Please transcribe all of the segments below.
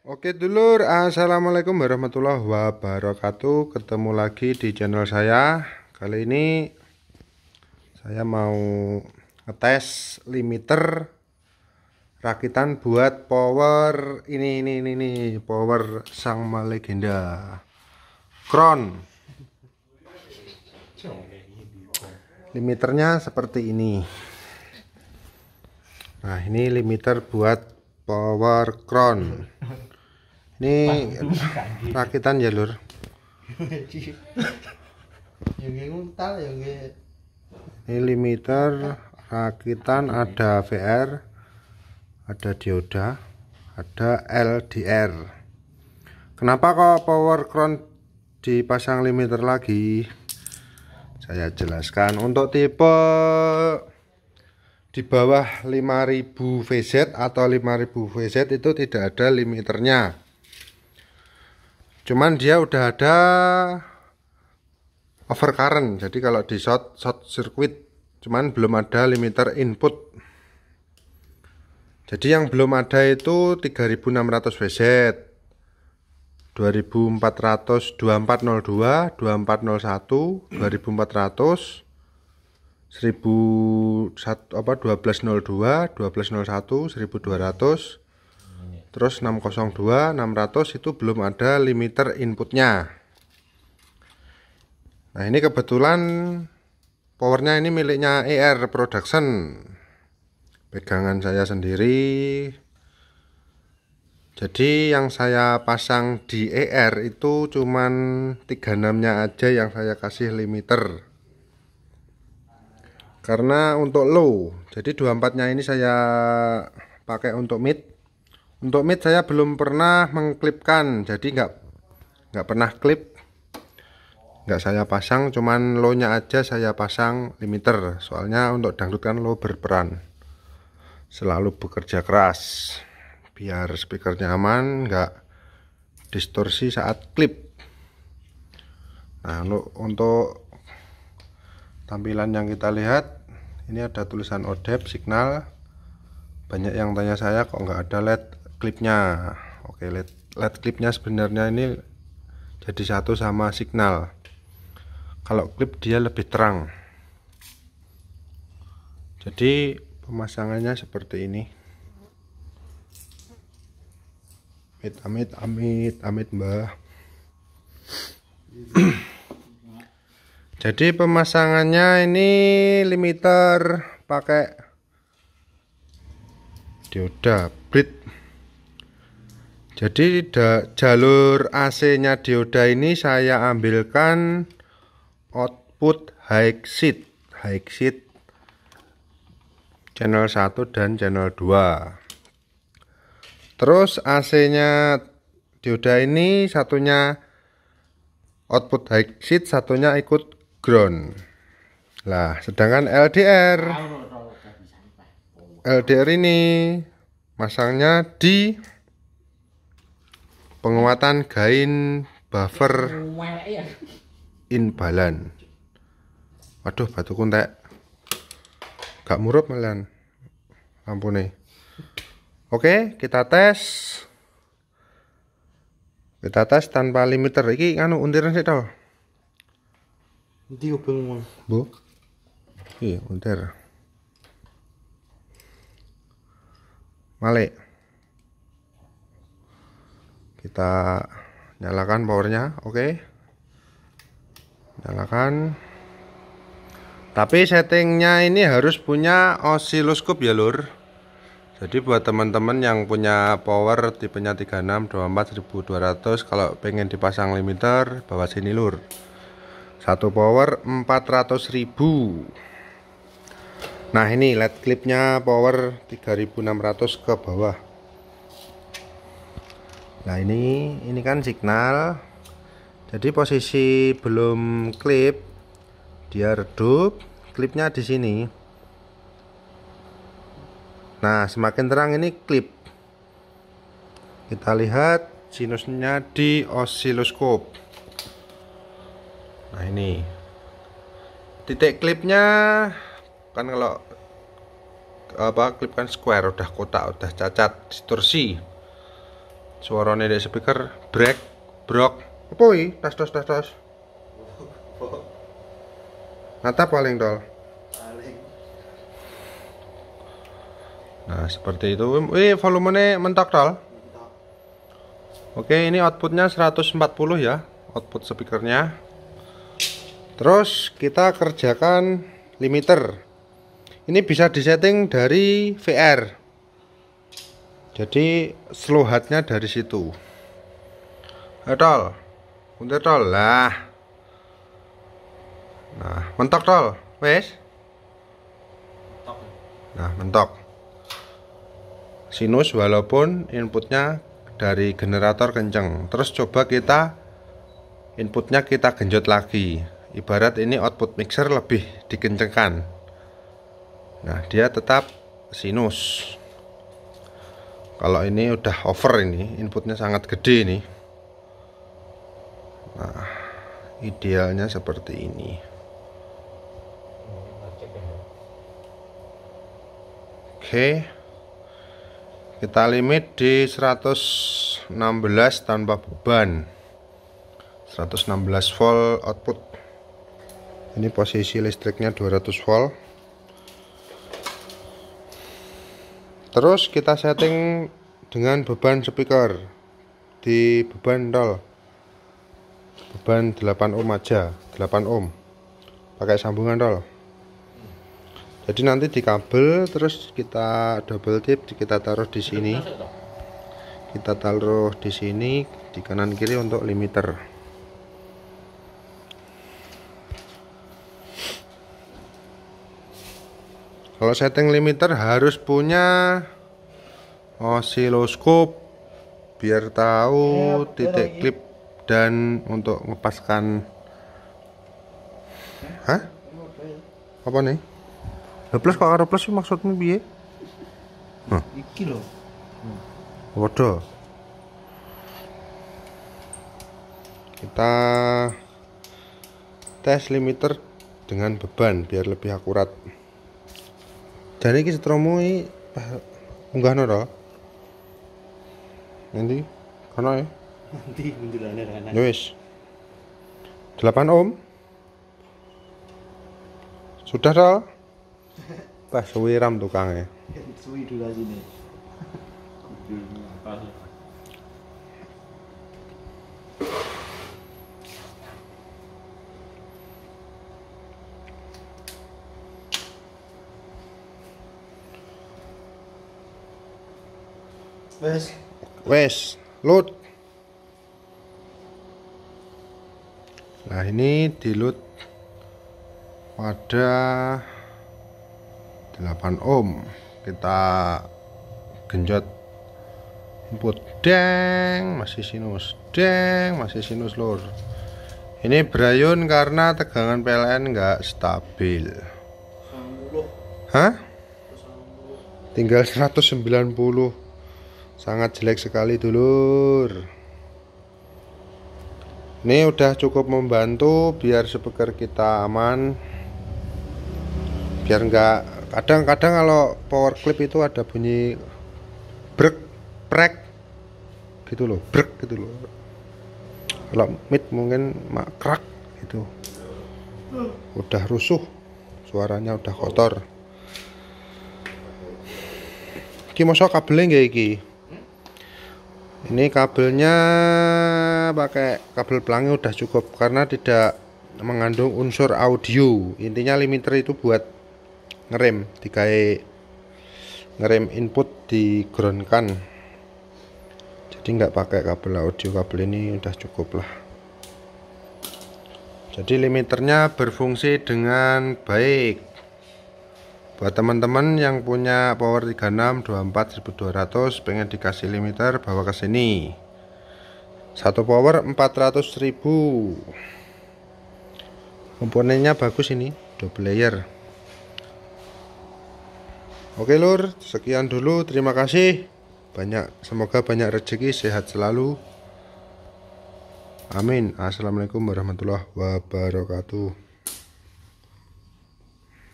Oke dulur, assalamualaikum warahmatullahi wabarakatuh. Ketemu lagi di channel saya. Kali ini saya mau ngetes limiter rakitan buat power ini power sang legenda Crown. Limiternya seperti ini. Nah, ini limiter buat power Crown. Ini rakitan ya lur. Ini limiter rakitan, ada VR, ada dioda, ada LDR. Kenapa kok power Crown dipasang limiter lagi? Saya jelaskan. Untuk tipe di bawah 5000 VZ atau 5000 VZ itu tidak ada limiternya. Cuman dia udah ada overcurrent, jadi kalau di short circuit, cuman belum ada limiter input. Jadi yang belum ada itu 3600 VZ, 2400, 2402, 2401, 2400, 1202, 1201, 1200, terus 602, 600 itu belum ada limiter inputnya. Nah, ini kebetulan powernya ini miliknya ER Production, pegangan saya sendiri. Jadi yang saya pasang di ER itu cuman 36 nya aja yang saya kasih limiter, karena untuk low. Jadi 24 nya ini saya pakai untuk mid. Untuk mid saya belum pernah mengklipkan, jadi nggak pernah klip, nggak saya pasang, cuman low nya aja saya pasang limiter. Soalnya untuk dangdut kan low berperan, selalu bekerja keras biar speakernya aman, nggak distorsi saat klip. Nah, untuk tampilan yang kita lihat, ini ada tulisan ODEP signal. Banyak yang tanya saya kok nggak ada LED klipnya. Oke, LED klipnya sebenarnya ini jadi satu sama signal. Kalau klip dia lebih terang. Jadi pemasangannya seperti ini. Amit mbah. Jadi pemasangannya ini limiter pakai dioda bridge. Jadi jalur AC nya dioda ini saya ambilkan output high seat channel 1 dan channel 2. Terus AC nya dioda ini satunya output high seat, satunya ikut ground. Lah, sedangkan LDR ini masangnya di penguatan gain buffer inbalan. Waduh, batu kuntek gak murup malian lampu nih. Oke, kita tes tanpa limiter. Iki anu untiran sih tau. Nanti ubeng Bu. Iya, untir. Malik. Kita nyalakan powernya, oke. Nyalakan. Tapi settingnya ini harus punya osiloskop ya lur. Jadi buat teman-teman yang punya power tipenya 36, 24, 1200, kalau pengen dipasang limiter, bawa sini lur. Satu power 400.000. Nah, ini LED klipnya power 3600 ke bawah. Nah, ini kan signal. Jadi posisi belum klip, dia redup, klipnya di sini. Nah, semakin terang ini klip. Kita lihat sinusnya di osiloskop. Nah, ini titik klipnya kan, kalau klip kan square, udah kotak, udah cacat, distorsi. suaranya dari speaker brek brok apa ini tas natap paling tol. Nah seperti itu. Volumenya mentok tol. Oke, ini outputnya 140 ya, output speakernya. Terus kita kerjakan limiter. Ini bisa disetting dari VR. Jadi slow headnya dari situ. Tol, untuk tol lah. Nah, mentok tol, wes. Nah, mentok. Sinus walaupun inputnya dari generator kenceng. Terus coba kita inputnya kita genjot lagi. Ibarat ini output mixer lebih dikencengkan. Nah, dia tetap sinus. Kalau ini udah over, ini inputnya sangat gede ini. Nah, idealnya seperti ini. Oke. Kita limit di 116 tanpa beban. 116 volt output. Ini posisi listriknya 200 volt. Terus kita setting dengan beban speaker di beban tol. Beban 8 ohm aja, 8 ohm. Pakai sambungan tol. Jadi nanti di kabel terus kita double tip, kita taruh di sini. Kita taruh di sini di kanan kiri untuk limiter. Kalau setting limiter harus punya osiloskop biar tahu titik klip dan untuk ngepaskan. Hah? Apa nih? Plus kok karo plus maksudmu piye? Iki lho. Waduh. Kita tes limiter dengan beban biar lebih akurat. Jadi iki setromu iki unggahno to? Nanti kono ya. Nanti munculane rana. Ya wis. 8 ohm. Sudah toh? Pas suwi ram tukangnya. Suwi durasine. Wes, load. Nah, ini di load pada 8 ohm. Kita genjot input, deng, masih sinus, deng, masih sinus lur. Ini brayun karena tegangan PLN nggak stabil. Hah? Tinggal 190. Sangat jelek sekali dulur. Ini udah cukup membantu biar speaker kita aman. Biar nggak, kadang-kadang kalau power clip itu ada bunyi brek, prek gitu loh, brek gitu loh. Kalau mid mungkin krak gitu. Udah rusuh, suaranya udah kotor. Iki mosok kabelnya nggak iki? Ini kabelnya pakai kabel pelangi udah cukup karena tidak mengandung unsur audio. Intinya limiter itu buat ngerem, dikai ngerem input di ground kan. Jadi nggak pakai kabel audio, kabel ini udah cukup lah. Jadi limiternya berfungsi dengan baik. Buat teman-teman yang punya power 36 24 1200 pengen dikasih limiter, bawa ke sini. Satu power 400.000. Komponennya bagus ini, double layer. Oke lur, sekian dulu, terima kasih. Semoga banyak rezeki, sehat selalu. Amin. Assalamualaikum warahmatullahi wabarakatuh.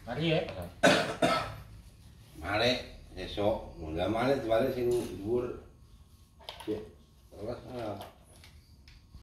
Mari ya. Mari esok, mulai mari sing dhuwur. Alah.